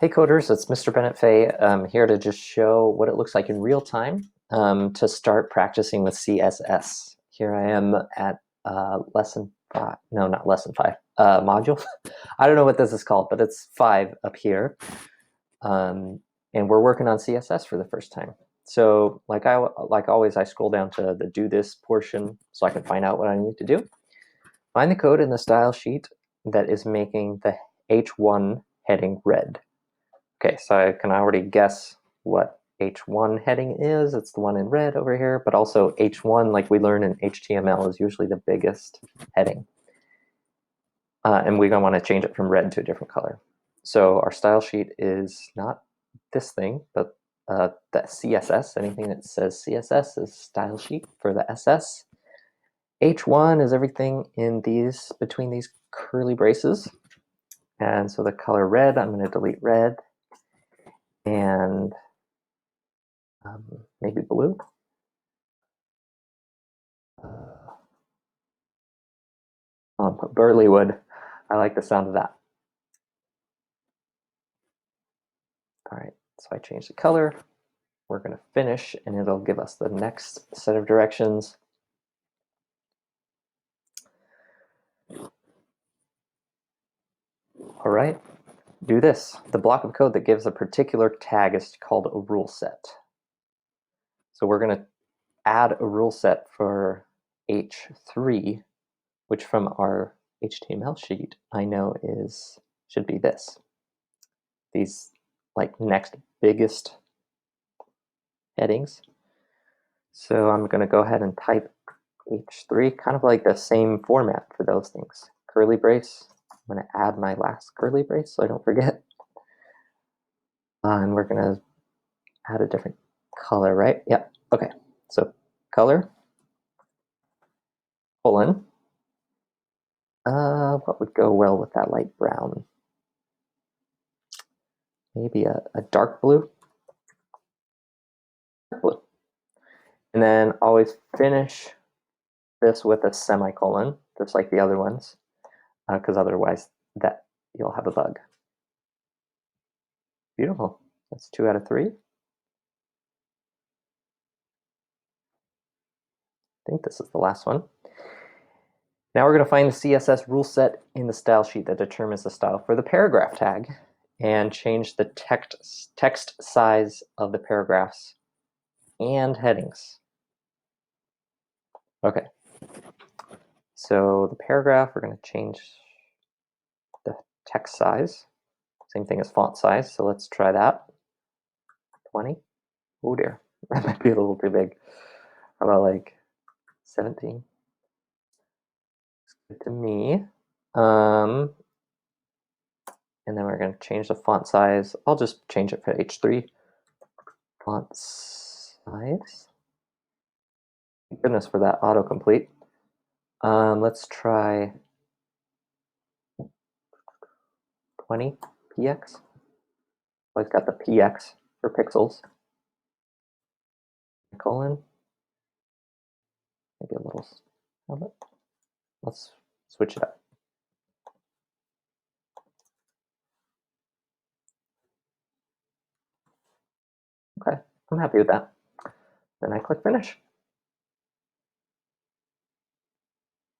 Hey coders, it's Mr. Bennett-Fey. I'm here to just show what it looks like in real time to start practicing with CSS. Here I am at lesson 5, no, not lesson 5, module. I don't know what this is called, but it's 5 up here. And we're working on CSS for the first time. So like always, I scroll down to the do this portion so I can find out what I need to do. Find the code in the style sheet that is making the H1 heading red. Okay, so I can already guess what H1 heading is. It's the one in red over here, but also H1, like we learn in HTML, is usually the biggest heading. And we're going to want to change it from red to a different color. So our style sheet is not this thing, but the CSS. Anything that says CSS is style sheet for the SS. H1 is everything in these, between these curly braces. And so the color red, I'm going to delete red. And maybe blue. I'll put burly wood. I like the sound of that. All right, so I changed the color. We're going to finish, and it'll give us the next set of directions. All right, do this. The block of code that gives a particular tag is called a rule set. So we're going to add a rule set for H3, which from our HTML sheet I know should be this. These like next biggest headings. So I'm going to go ahead and type H3, kind of like the same format for those things. Curly brace. I'm going to add my last curly brace so I don't forget. And we're going to add a different color, right? Yep. Okay. So color, colon. What would go well with that light brown? Maybe a dark blue. Dark blue. And then always finish this with a semicolon, just like the other ones, because otherwise you'll have a bug. Beautiful. That's 2 out of 3. I think this is the last one. Now we're going to find the CSS rule set in the style sheet that determines the style for the paragraph tag and change the text size of the paragraphs and headings. Okay. So the paragraph, we're going to change the text size. Same thing as font size. So let's try that. 20. Oh dear, that might be a little too big. How about like 17? Good to me. And then we're going to change the font size. I'll just change it for H3. Font size. Thank goodness for that autocomplete. Let's try 20 px. I've got the px for pixels. Colon. Maybe a little. Let's switch it up. Okay, I'm happy with that. Then I click finish.